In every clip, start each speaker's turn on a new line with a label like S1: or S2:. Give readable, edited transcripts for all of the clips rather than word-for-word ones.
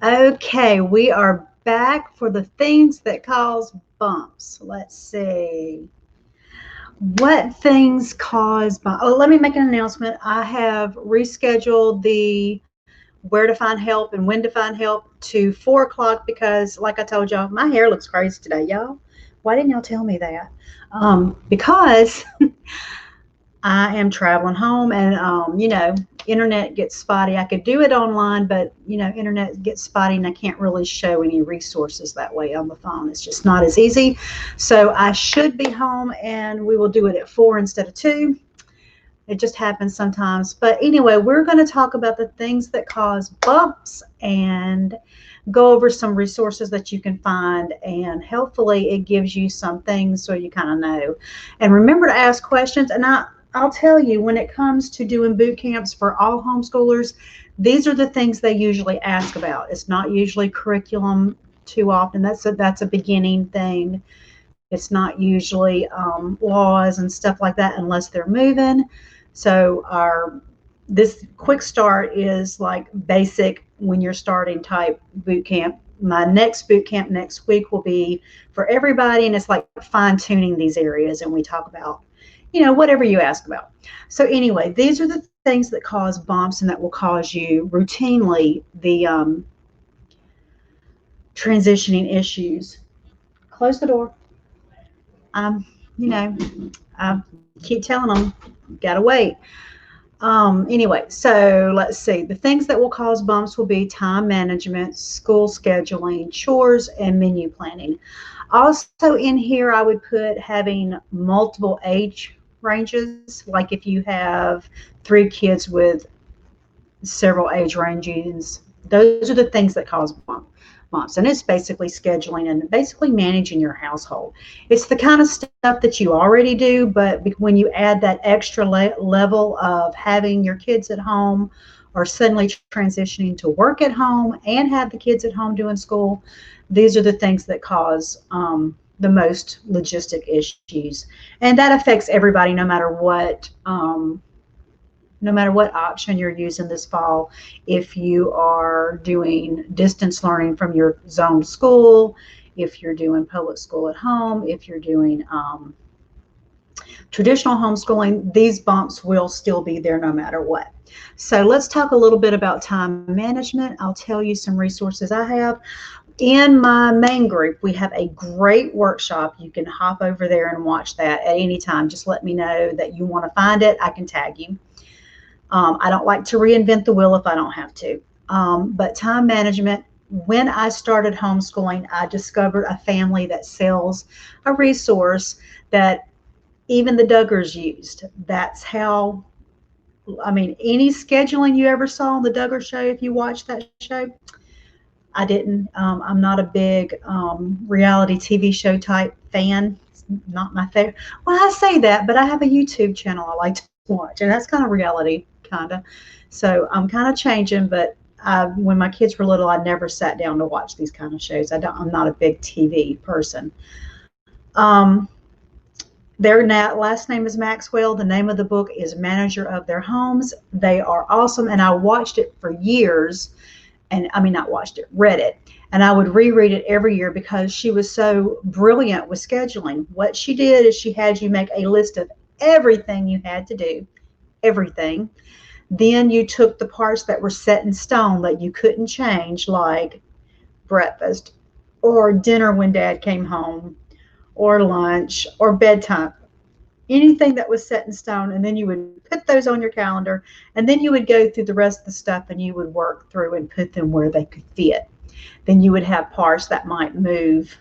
S1: Okay, we are back for the things that cause bumps. Let's see. What things cause bumps? Oh, let me make an announcement. I have rescheduled the where to find help and when to find help to 4 o'clock because, like I told y'all, my hair looks crazy today, y'all. Why didn't y'all tell me that? Because I am traveling home and, internet gets spotty. I could do it online, but, internet gets spotty and I can't really show any resources that way on the phone. It's just not as easy. So I should be home and we will do it at 4 instead of 2. It just happens sometimes. But anyway, we're going to talk about the things that cause bumps and go over some resources that you can find. And hopefully, it gives you some things so you kind of know. And remember to ask questions. And I'll tell you, when it comes to doing boot camps for all homeschoolers, these are the things they usually ask about. It's not usually curriculum too often. That's a beginning thing. It's not usually laws and stuff like that unless they're moving. So our this quick start is like basic when you're starting type boot camp. My next boot camp next week will be for everybody, and it's like fine tuning these areas, and we talk about, whatever you ask about. So anyway, these are the things that cause bumps and that will cause you routinely the transitioning issues. Close the door. Um, you know, I keep telling them, gotta wait. Anyway, so let's see. The things that will cause bumps will be time management, school scheduling, chores, and menu planning. Also, in here, I would put having multiple age ranges. Like if you have 3 kids with several age ranges, those are the things that cause bumps. And it's basically scheduling and basically managing your household. It's the kind of stuff that you already do, but when you add that extra level of having your kids at home or suddenly transitioning to work at home and have the kids at home doing school, these are the things that cause the most logistic issues. And that affects everybody no matter what option you're using this fall. If you are doing distance learning from your zone school, if you're doing public school at home, if you're doing traditional homeschooling, these bumps will still be there no matter what. So let's talk a little bit about time management. I'll tell you some resources I have. In my main group, we have a great workshop. You can hop over there and watch that at any time. Just let me know that you want to find it. I can tag you. I don't like to reinvent the wheel if I don't have to. But time management, when I started homeschooling, I discovered a family that sells a resource that even the Duggars used. That's how, I mean, any scheduling you ever saw on the Duggar show, if you watched that show, I didn't. I'm not a big reality TV show type fan. It's not my favorite. Well, I say that, but I have a YouTube channel I like to watch, and that's kind of reality, kind of. So I'm kind of changing, but when my kids were little, I never sat down to watch these kind of shows. I'm not a big TV person. Um, last name is Maxwell. The name of the book is Manager of Their Homes. They are awesome, and I watched it for years. And I mean, not watched it, read it. And I would reread it every year because she was so brilliant with scheduling. What she did is she had you make a list of everything you had to do, everything. Then you took the parts that were set in stone that you couldn't change, like breakfast or dinner when dad came home or lunch or bedtime, anything that was set in stone. And then you would put those on your calendar, and then you would go through the rest of the stuff and you would work through and put them where they could fit. Then you would have parts that might move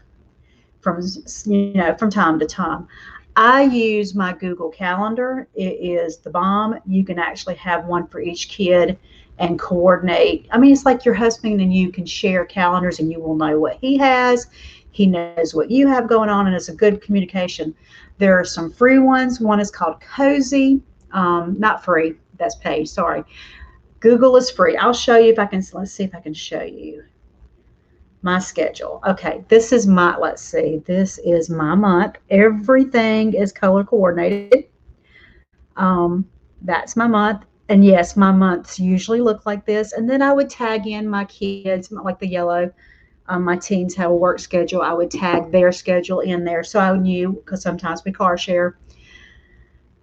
S1: from from time to time. I use my Google Calendar. It is the bomb. You can actually have one for each kid and coordinate. I mean, it's like your husband and you can share calendars and you will know what he has. He knows what you have going on, and it's a good communication. There are some free ones. One is called Cozy. Not free, that's paid, sorry. Google is free. I'll show you if I can, let's see if I can show you my schedule. Okay, let's see, this is my month. Everything is color coordinated. That's my month. And yes, my months usually look like this. And then I would tag in my kids, like the yellow. My teens have a work schedule. I would tag their schedule in there. So I knew, because sometimes we car share,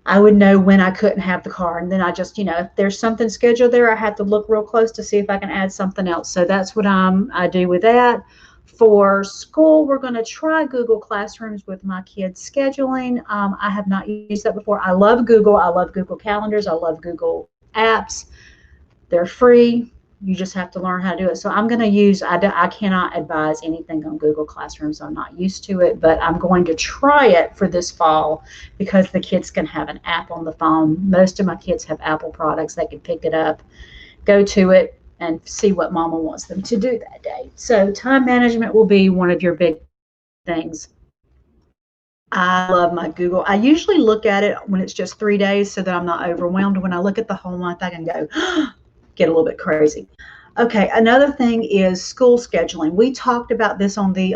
S1: I would know when I couldn't have the car. And then I just, if there's something scheduled there, I have to look real close to see if I can add something else. So that's what I do with that. For school, we're going to try Google Classrooms with my kids' scheduling. I have not used that before. I love Google. I love Google Calendars. I love Google Apps. They're free. You just have to learn how to do it. So I'm going to use, I cannot advise anything on Google Classrooms. I'm not used to it, but I'm going to try it for this fall because the kids can have an app on the phone. Most of my kids have Apple products. They can pick it up, go to it, and see what mama wants them to do that day. So time management will be one of your big things. I love my Google. I usually look at it when it's just 3 days so that I'm not overwhelmed. When I look at the whole month, I can go, get a little bit crazy. Okay, another thing is school scheduling. We talked about this on the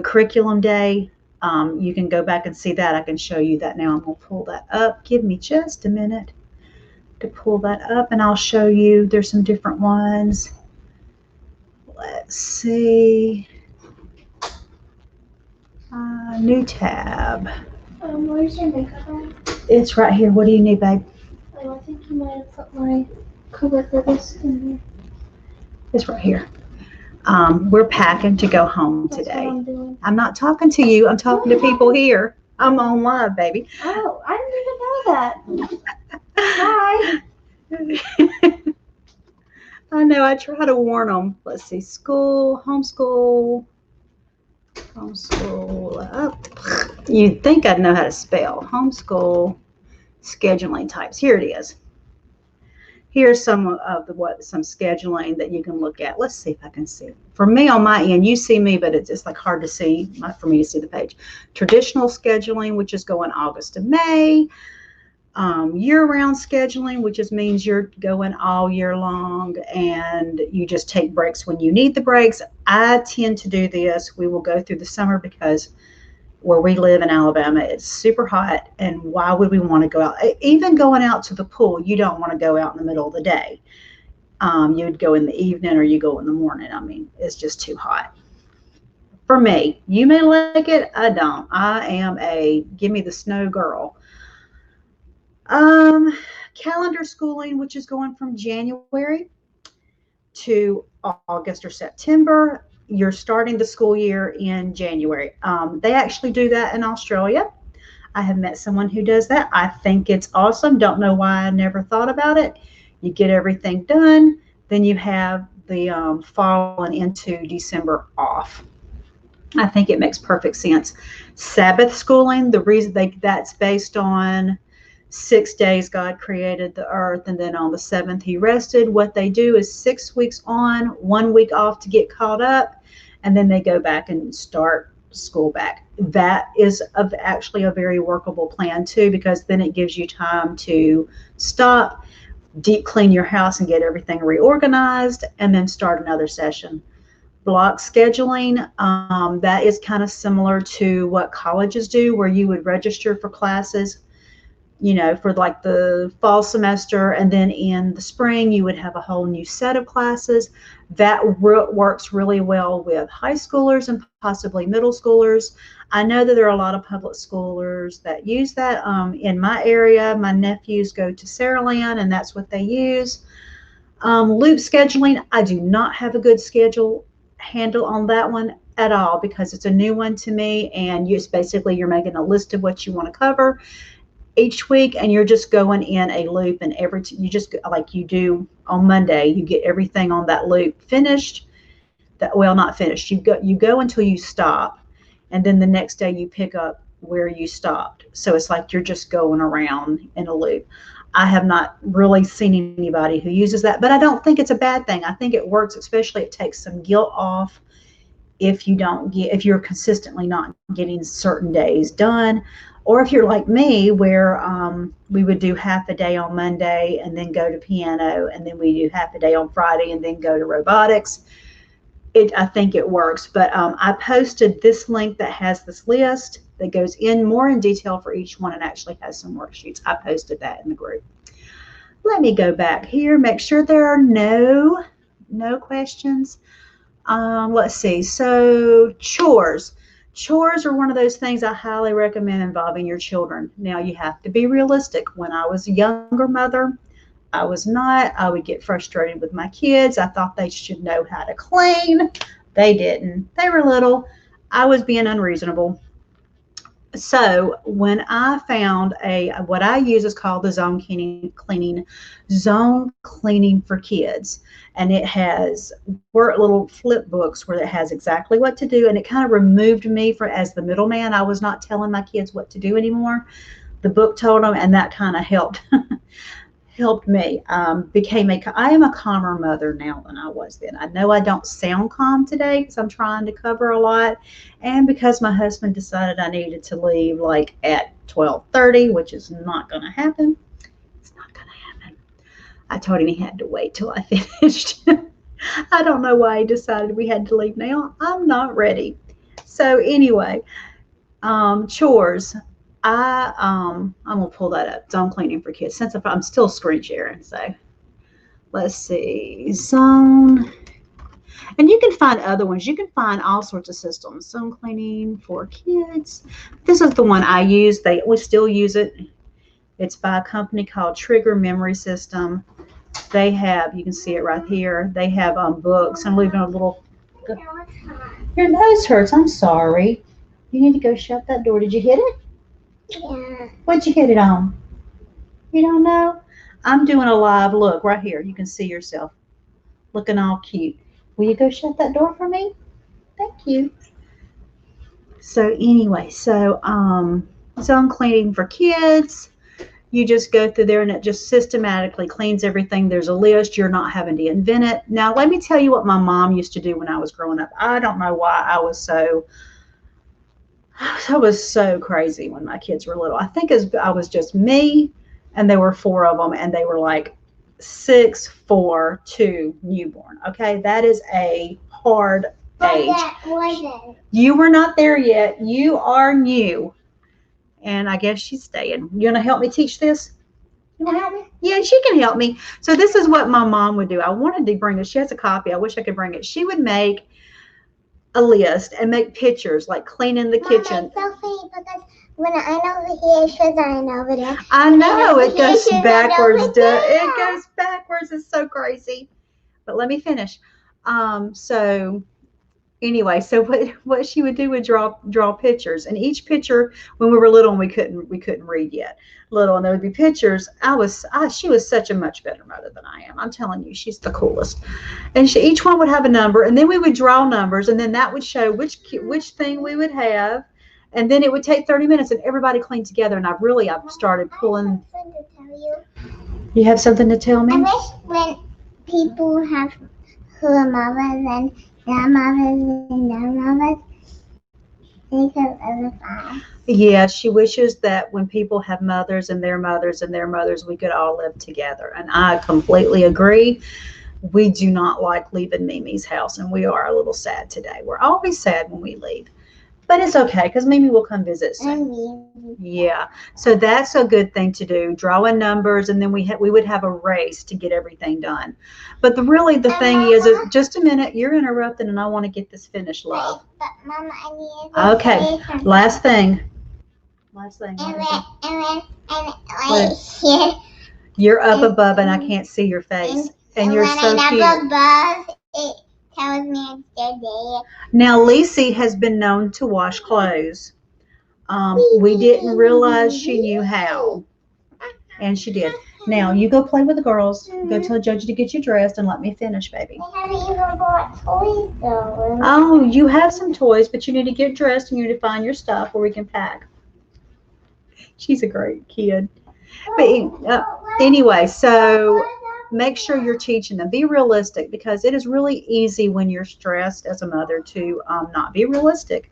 S1: curriculum day. You can go back and see that. I can show you that now. I'm going to pull that up. Give me just a minute to pull that up, and I'll show you. There's some different ones. Let's see. New tab.
S2: Where's your makeup on?
S1: It's right here. What do you need, babe?
S2: I think you might have put my cover for this in here.
S1: It's right here. We're packing to go home
S2: That's
S1: today.
S2: what I'm doing.
S1: I'm not talking to you. I'm talking to people here. I'm on live, baby.
S2: Oh, I didn't even know that. Hi.
S1: I know. I try to warn them. Let's see. School, homeschool. You'd think I'd know how to spell. Homeschool scheduling types. Here it is. Here's some of some scheduling that you can look at. Let's see if I can see it. For me on my end, you see me, but it's just like hard to see for me to see the page. Traditional scheduling, which is going August to May. Year-round scheduling, which just means you're going all year long and you just take breaks when you need the breaks. I tend to do this. We will go through the summer because where we live in Alabama, it's super hot, and why would we want to go out? Even going out to the pool, you don't want to go out in the middle of the day. You'd go in the evening or you go in the morning. I mean, it's just too hot. For me, you may like it. I don't. I am a give me the snow girl. Calendar schooling, which is going from January to August or September. You're starting the school year in January. They actually do that in Australia. I have met someone who does that. I think it's awesome. Don't know why I never thought about it. You get everything done, then you have the fall and into December off. I think it makes perfect sense. Sabbath schooling, the reason that's based on 6 days God created the earth, and then on the seventh he rested. What they do is 6 weeks on, 1 week off to get caught up, and then they go back and start school back. That is actually a very workable plan too, because then it gives you time to stop, deep clean your house and get everything reorganized, and then start another session. Block scheduling, that is kind of similar to what colleges do, where you would register for classes, for like the fall semester, and then in the spring you would have a whole new set of classes. That works really well with high schoolers and possibly middle schoolers. I know that there are a lot of public schoolers that use that. In my area, my nephews go to Saraland, and that's what they use. Loop scheduling, I do not have a good schedule handle on that one at all, because it's a new one to me, and you're making a list of what you want to cover each week, and you're just going in a loop, and you just, like you do on Monday, you get everything on that loop finished. Not finished. You go until you stop, and then the next day you pick up where you stopped. So it's like you're just going around in a loop. I have not really seen anybody who uses that, but I don't think it's a bad thing. I think it works, especially it takes some guilt off if you're consistently not getting certain days done. Or if you're like me, where we would do half a day on Monday and then go to piano, and then we do half a day on Friday and then go to robotics. I think it works. But I posted this link that has this list. that goes in more in detail for each one and actually has some worksheets. I posted that in the group. Let me go back here, make sure there are no questions. Let's see. So chores. Chores are one of those things I highly recommend involving your children. Now, you have to be realistic. When I was a younger mother, I was not. I would get frustrated with my kids. I thought they should know how to clean. They didn't. They were little. I was being unreasonable. So when I found what I use is called the zone cleaning for kids, and it has little flip books where it has exactly what to do, and it kind of removed me as the middleman. I was not telling my kids what to do anymore. The book told them, and that kind of helped me. I am a calmer mother now than I was then. I know I don't sound calm today because I'm trying to cover a lot, and because my husband decided I needed to leave like at 12:30, which is not going to happen. It's not going to happen. I told him he had to wait till I finished. I don't know why he decided we had to leave now. I'm not ready. So anyway, chores. I'm gonna pull that up. Zone cleaning for kids. Since I'm still screen sharing, so let's see. Zone, and you can find other ones. You can find all sorts of systems. Zone cleaning for kids. This is the one I use. We still use it. It's by a company called Trigger Memory System. They have, you can see it right here. They have books. I'm leaving a little. Your nose hurts. I'm sorry. You need to go shut that door. Did you hit it?
S2: Yeah.
S1: What'd you hit it on? You don't know? I'm doing a live look right here. You can see yourself looking all cute. Will you go shut that door for me? Thank you. So anyway, zone cleaning for kids. You just go through there and it just systematically cleans everything. There's a list. You're not having to invent it. Now, let me tell you what my mom used to do when I was growing up. I don't know why I was so crazy when my kids were little. I think I was just me, and there were 4 of them, and they were like 6, 4, 2, newborn. Okay, that is a hard age. You were not there yet. You are new, and I guess she's staying. You gonna help me teach this? Yeah, she can help me. So this is what my mom would do. I wanted to bring it. She has a copy. I wish I could bring it. She would make a list and make pictures like cleaning the kitchen.
S2: It's so funny because when I'm over here, it shows that I'm over there.
S1: I know it goes backwards. It goes backwards. It's so crazy. But let me finish. So anyway, so what she would do would draw pictures, and each picture when we were little and we couldn't read yet. Little, and there would be pictures. She was such a much better mother than I am. I'm telling you, she's the coolest. And each one would have a number, and then we would draw numbers, and then that would show which thing we would have, and then it would take 30 minutes, and everybody cleaned together. And I've started pulling.
S2: I have something to tell you.
S1: You have something to tell me?
S2: I wish when people have who are mothers and grandmothers and grandmothers, they could live with us.
S1: Yeah, she wishes that when people have mothers and their mothers and their mothers, we could all live together. And I completely agree. We do not like leaving Mimi's house, and we are a little sad today. We're always sad when we leave. But it's okay because Mimi will come visit soon. Yeah, so that's a good thing to do, drawing numbers, and then we would have a race to get everything done. But the thing is, just a minute, you're interrupting, and I want to get this finished, love.
S2: But Mama, I need to
S1: Okay,
S2: say something.
S1: last thing.
S2: And here.
S1: You're up above, and I can't see your face, and you're so cute.
S2: Above, it tells me I'm still there.
S1: Now, Lacey has been known to wash clothes. We didn't realize she knew how, and she did. Now, you go play with the girls. Go tell Joji to get you dressed, and let me finish, baby.
S2: I haven't even bought toys, though.
S1: Oh, you have some toys, but you need to get dressed, and you need to find your stuff where we can pack. She's a great kid. But anyway, so make sure you're teaching them. Be realistic, because it is really easy when you're stressed as a mother to not be realistic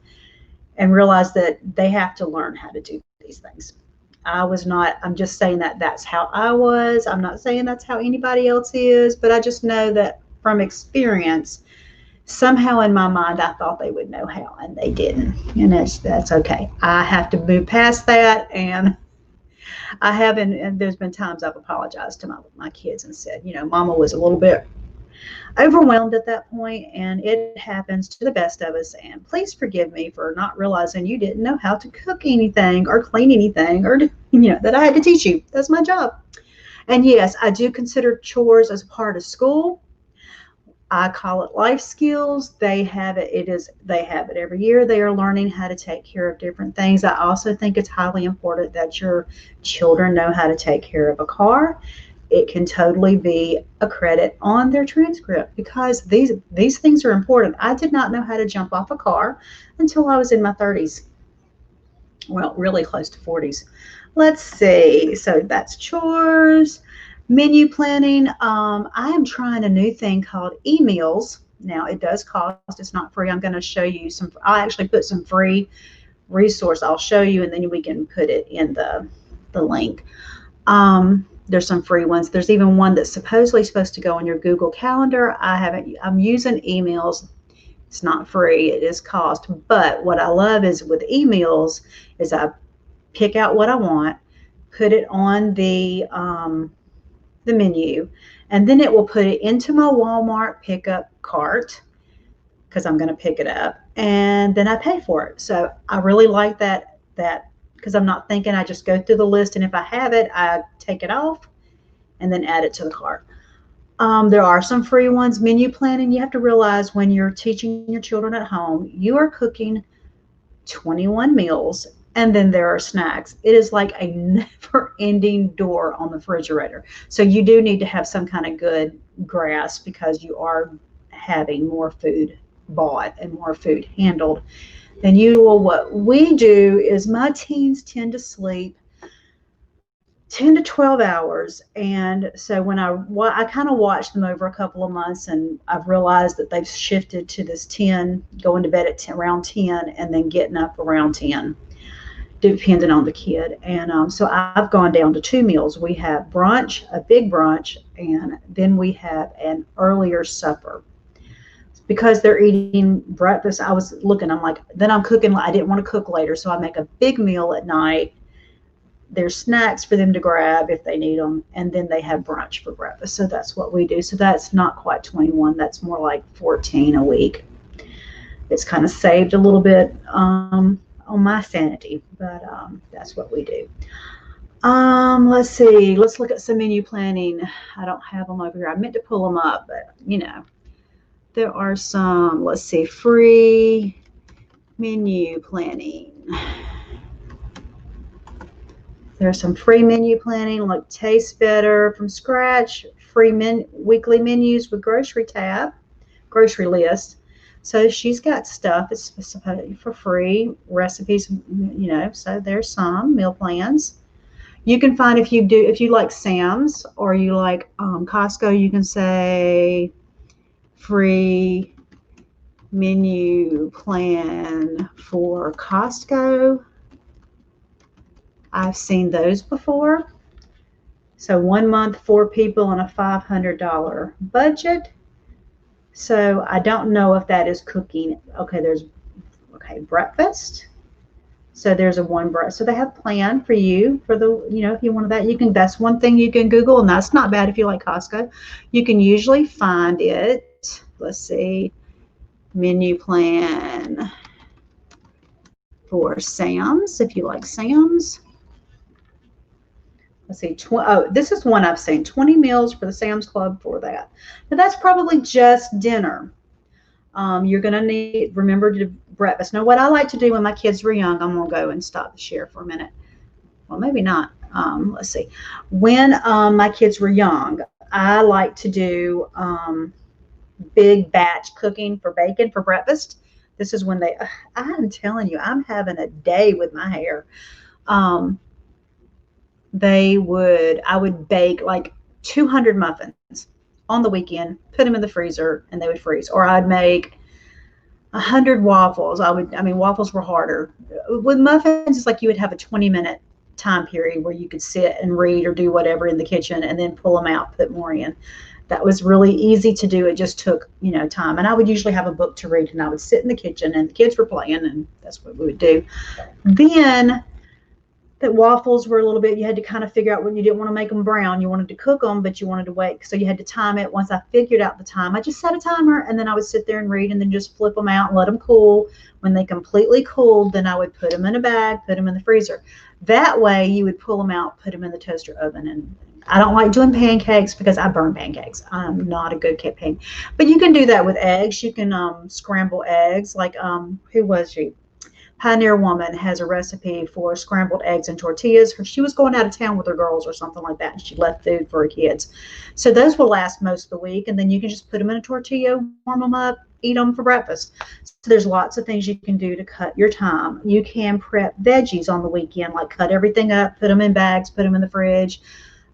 S1: and realize that they have to learn how to do these things. I'm just saying that that's how I was. I'm not saying that's how anybody else is, but I just know that from experience, Somehow in my mind, I thought they would know how, and they didn't. And that's okay. I have to move past that, and I haven't. And there's been times I've apologized to my kids and said, Mama was a little bit overwhelmed at that point, and it happens to the best of us. And please forgive me for not realizing you didn't know how to cook anything or clean anything, or that I had to teach you. That's my job. And yes, I do consider chores as part of school. I call it life skills. They have it. They have it every year. They are learning how to take care of different things. I also think it's highly important that your children know how to take care of a car. It can totally be a credit on their transcript, because these things are important. I did not know how to jump off a car until I was in my 30s. Well, really close to 40s. Let's see. So that's chores. Menu planning. I am trying a new thing called eMeals. Now, it does cost. It's not free. I'm going to show you some. I'll actually put some free resource. I'll show you, and then we can put it in the link. There's some free ones. There's even one that's supposedly supposed to go on your Google Calendar. I'm using eMeals. It's not free. It is cost. But what I love is with eMeals is I pick out what I want, put it on the menu, and then it will put it into my Walmart pickup cart, because I'm going to pick it up, and then I pay for it. So I really like that because I'm not thinking. I just go through the list, and if I have it, I take it off and then add it to the cart. There are some free ones. Menu planning. You have to realize when you're teaching your children at home, you are cooking 21 meals, and then there are snacks. It is like a never-ending door on the refrigerator. So you do need to have some kind of good grasp, because you are having more food bought and more food handled than usual. What we do is my teens tend to sleep 10 to 12 hours. And so when I kind of watch them over a couple of months, and I've realized that they've shifted to this 10, going to bed at around 10 and then getting up around 10, depending on the kid. And so I've gone down to 2 meals. We have brunch, a big brunch, and then we have an earlier supper. Because they're eating breakfast, I was looking, I'm like, then I'm cooking. I didn't want to cook later, so I make a big meal at night. There's snacks for them to grab if they need them, and then they have brunch for breakfast. So that's what we do. So that's not quite 21. That's more like 14 a week. It's kind of saved a little bit on my sanity, but that's what we do. Let's see. Let's look at some menu planning. I don't have them over here. I meant to pull them up, but there are some. Let's see. Free menu planning. There's some free menu planning, like Taste Better from Scratch, free weekly menus with grocery list. So she's got stuff it's for free, recipes, so there's some meal plans. You can find, if you like Sam's or you like Costco, you can say free menu plan for Costco. I've seen those before. So 1 month, 4 people on a $500 budget. So I don't know if that is cooking. Okay, breakfast. So there's one breakfast. So they have planned for you for the, if you wanted that, that's one thing you can Google, and that's not bad if you like Costco. You can usually find it. Let's see, menu plan for Sam's, if you like Sam's. Let's see, this is one I've seen, 20 meals for the Sam's Club for that. Now that's probably just dinner. You're going to remember to do breakfast. Now what I like to do when my kids were young, I'm going to go and stop the share for a minute. Well, maybe not. Let's see. When my kids were young, I like to do big batch cooking for bacon for breakfast. This is when I'm telling you, I'm having a day with my hair. I would bake like 200 muffins on the weekend, put them in the freezer, and they would freeze. Or I'd make 100 waffles. Waffles were harder. With muffins, it's like you would have a 20-minute time period where you could sit and read or do whatever in the kitchen, and then pull them out, put more in. That was really easy to do. It just took, time. And I would usually have a book to read, and I would sit in the kitchen, and the kids were playing, and that's what we would do. Then the waffles were a little bit, you had to kind of figure out when you didn't want to make them brown. You wanted to cook them, but you wanted to wait. So you had to time it. Once I figured out the time, I just set a timer, and then I would sit there and read, and then just flip them out and let them cool. When they completely cooled, then I would put them in a bag, put them in the freezer. That way you would pull them out, put them in the toaster oven. And I don't like doing pancakes because I burn pancakes. I'm not a good cake pan. But you can do that with eggs. You can scramble eggs. Like, who was she? Pioneer Woman has a recipe for scrambled eggs and tortillas. She was going out of town with her girls or something like that, and she left food for her kids. So those will last most of the week, and then you can just put them in a tortilla, warm them up, eat them for breakfast. So there's lots of things you can do to cut your time. You can prep veggies on the weekend, like cut everything up, put them in bags, put them in the fridge.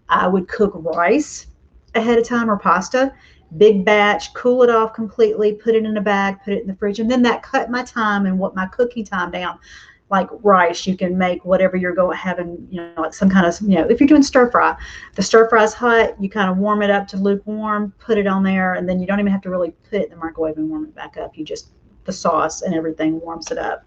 S1: I would cook rice ahead of time, or pasta. Big batch, cool it off completely, put it in a bag, put it in the fridge, and then that cut my time and what my cooking time down. Like rice, you can make whatever you're going having, like some kind of, if you're doing stir fry, the stir fry is hot, you kind of warm it up to lukewarm, put it on there, and then you don't even have to really put it in the microwave and warm it back up. You just, the sauce and everything warms it up.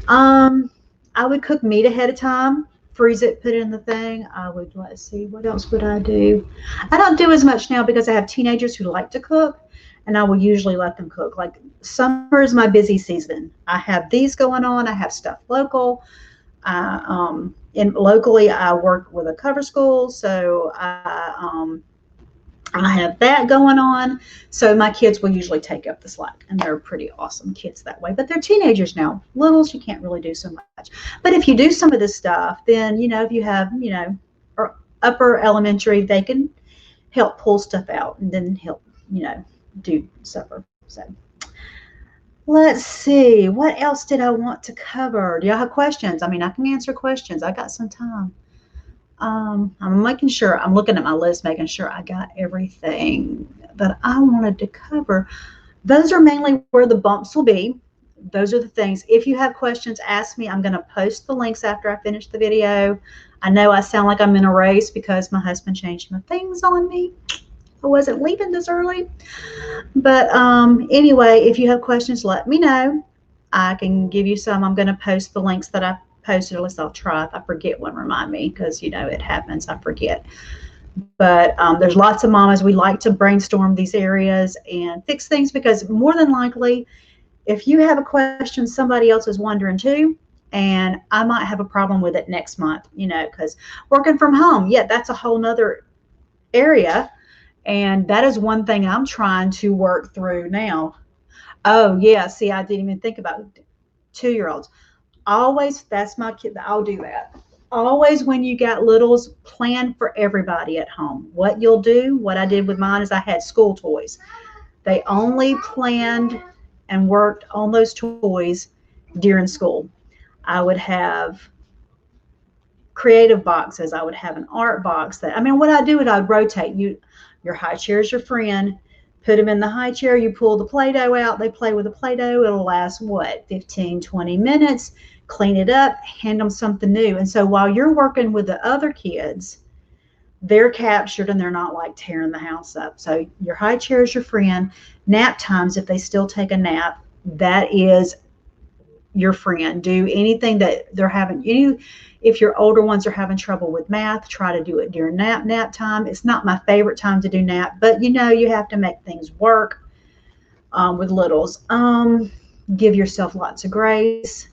S1: I would cook meat ahead of time. Freeze it, put it in the thing. I would, let's see, what else would I do? I don't do as much now because I have teenagers who like to cook, and I will usually let them cook. Like, summer is my busy season. I have these going on. I have stuff local. Locally, I work with a cover school, so I have that going on. So my kids will usually take up the slack, and they're pretty awesome kids that way. But they're teenagers now. Littles, you can't really do so much. But if you do some of this stuff, then, if you have, or upper elementary, they can help pull stuff out and then help, do supper. So let's see. What else did I want to cover? Do y'all have questions? I mean, I can answer questions. I got some time. I'm making sure, I'm looking at my list, making sure I got everything that I wanted to cover. Those are mainly where the bumps will be. Those are the things. If you have questions, ask me. I'm going to post the links after I finish the video. I know I sound like I'm in a race because my husband changed my things on me. I wasn't leaving this early. But anyway, if you have questions, let me know. I can give you some. I'm going to post the links that I posted. At least I'll try. If I forget one, remind me, because it happens. I forget. But there's lots of mamas. We like to brainstorm these areas and fix things, because more than likely, if you have a question, somebody else is wondering too, and I might have a problem with it next month, because working from home, that's a whole nother area. And that is one thing I'm trying to work through now. Oh yeah, see, I didn't even think about it. 2-year-olds. Always, that's my kid. I'll do that. Always, when you got littles, plan for everybody at home. What you'll do, what I did with mine, is I had school toys. They only planned and worked on those toys during school. I would have creative boxes. I would have an art box. What I do is I'd rotate. Your high chair is your friend. Put them in the high chair. You pull the Play-Doh out. They play with the Play-Doh. It'll last, 15, 20 minutes. Clean it up. Hand them something new. And so while you're working with the other kids, they're captured and they're not like tearing the house up. So your high chair is your friend. Nap times, if they still take a nap, that is your friend. Do anything that they're having. If your older ones are having trouble with math, try to do it during nap time. It's not my favorite time to do nap, but you have to make things work with littles. Give yourself lots of grace.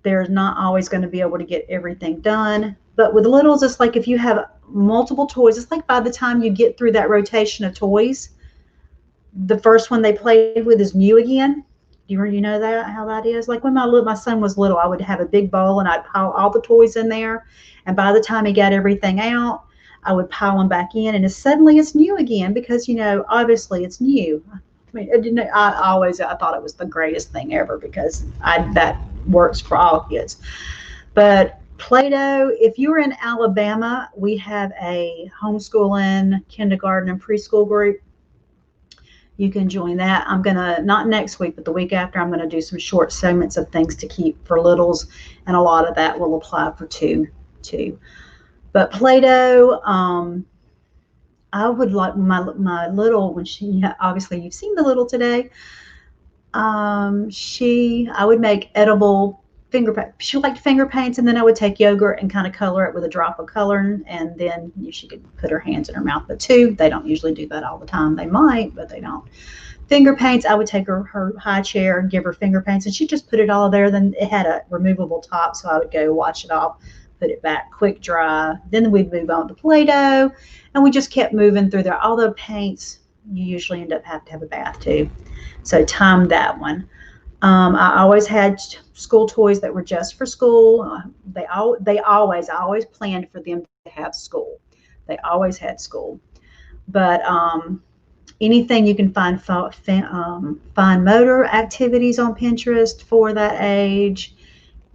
S1: They're not always going to be able to get everything done. But with littles, it's like if you have multiple toys, it's like by the time you get through that rotation of toys, the first one they played with is new again. You know that, how that is? Like when my son was little, I would have a big bowl and I'd pile all the toys in there. And by the time he got everything out, I would pile them back in. And suddenly it's new again because, obviously it's new. I thought it was the greatest thing ever because that works for all kids. But Play-Doh, if you're in Alabama, we have a homeschooling, kindergarten, and preschool group. You can join that. I'm going to, not next week, but the week after, I'm going to do some short segments of things to keep for littles, and a lot of that will apply for two too. But Play-Doh, I would like my little, when she, yeah, obviously you've seen the little today. I would make edible finger paint. She liked finger paints, and then I would take yogurt and kind of color it with a drop of color, and then she could put her hands in her mouth. But they don't usually do that all the time. They might, but they don't. Finger paints, I would take her high chair and give her finger paints, and she just put it all there. Then it had a removable top, so I would go wash it off, put it back, quick dry. Then we'd move on to Play-Doh, and we just kept moving through there. All the paints, you usually end up having to have a bath too. So time that one. I always had school toys that were just for school. I always planned for them to have school. They always had school. But anything you can find motor activities on Pinterest for that age.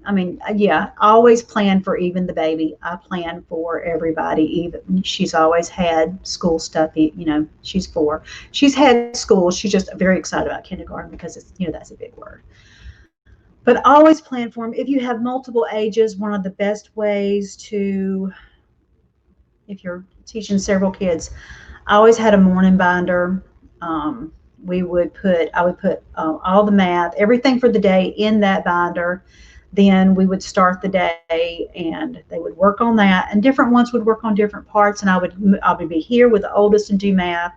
S1: I mean, yeah, I always plan for even the baby. I plan for everybody. Even she's always had school stuff. She's 4. She's had school. She's just very excited about kindergarten because it's, that's a big word. But always plan for them. If you have multiple ages, one of the best ways if you're teaching several kids, I always had a morning binder. I would put all the math, everything for the day in that binder. Then we would start the day, and they would work on that, and different ones would work on different parts. And I would be here with the oldest and do math.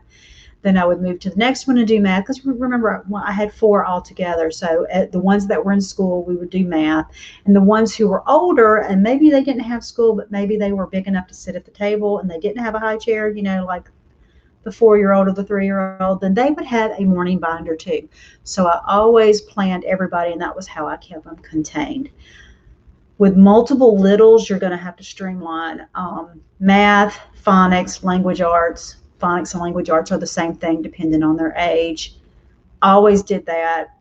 S1: Then I would move to the next one and do math, because remember, I had 4 altogether. So the ones that were in school, we would do math, and the ones who were older and maybe they didn't have school, but maybe they were big enough to sit at the table and they didn't have a high chair, like the 4-year-old or the 3-year-old, then they would have a morning binder too. So I always planned everybody, and that was how I kept them contained. With multiple littles, you're going to have to streamline. Math, phonics, language arts. Phonics and language arts are the same thing depending on their age. Always did that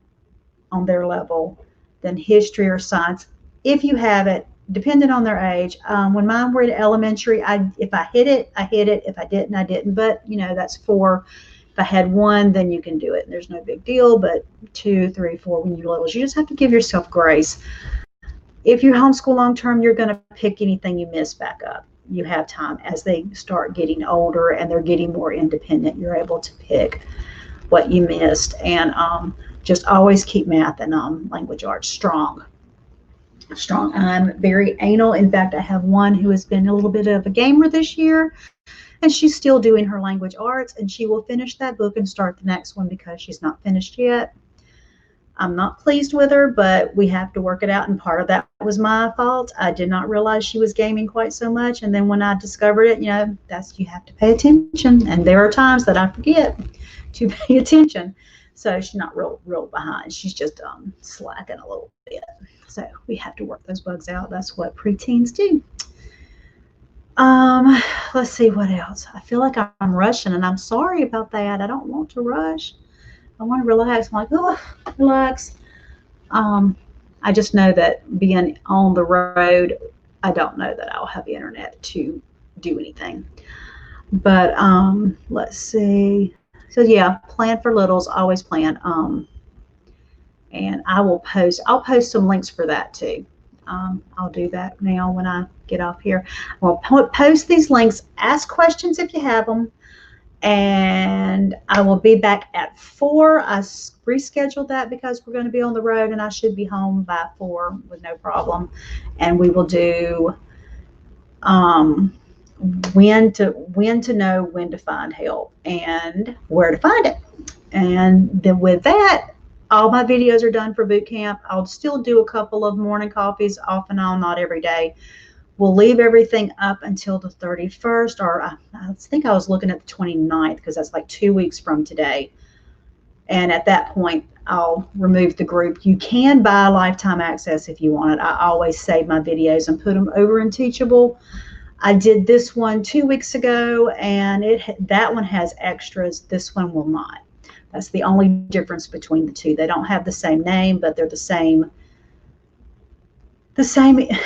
S1: on their level. Then history or science, if you have it, depending on their age. When mine were in elementary, if I hit it, I hit it. If I didn't, I didn't. But, that's 4. If I had 1, then you can do it. There's no big deal. But 2, 3, 4, when you're little, you just have to give yourself grace. If you homeschool long-term, you're going to pick anything you miss back up. You have time. As they start getting older and they're getting more independent, you're able to pick what you missed. And just always keep math and language arts strong. I'm very anal. In fact, I have one who has been a little bit of a gamer this year, and she's still doing her language arts, and she will finish that book and start the next one because she's not finished yet. I'm not pleased with her, but we have to work it out, and part of that was my fault. I did not realize she was gaming quite so much, and then when I discovered it, you have to pay attention, and there are times that I forget to pay attention. So she's not real behind. She's just slacking a little bit. So we have to work those bugs out. That's what preteens do. Let's see what else. I feel like I'm rushing, and I'm sorry about that. I don't want to rush. I want to relax. I'm like, oh, relax. I just know that being on the road, I don't know that I'll have the internet to do anything. But let's see. So yeah, plan for littles. Always plan. And I'll post some links for that too. I'll do that now when I get off here. I'll post these links. Ask questions if you have them. And I will be back at 4. I rescheduled that because we're going to be on the road, and I should be home by 4 with no problem. And we will do when to know when to find help and where to find it. And then with that, all my videos are done for boot camp. I'll still do a couple of morning coffees off and on, not every day. We'll leave everything up until the 31st, or I think I was looking at the 29th, because that's like 2 weeks from today. And at that point, I'll remove the group. You can buy lifetime access if you want it. I always save my videos and put them over in Teachable. I did this one 2 weeks ago, and that one has extras. This one will not. That's the only difference between the two. They don't have the same name, but they're the same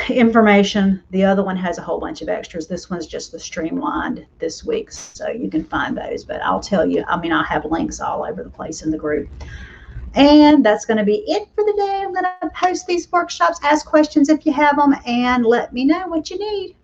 S1: information. The other one has a whole bunch of extras. This one's just the streamlined this week, so you can find those. But I'll tell you, I'll have links all over the place in the group. And that's going to be it for the day. I'm going to post these workshops, ask questions if you have them, and let me know what you need.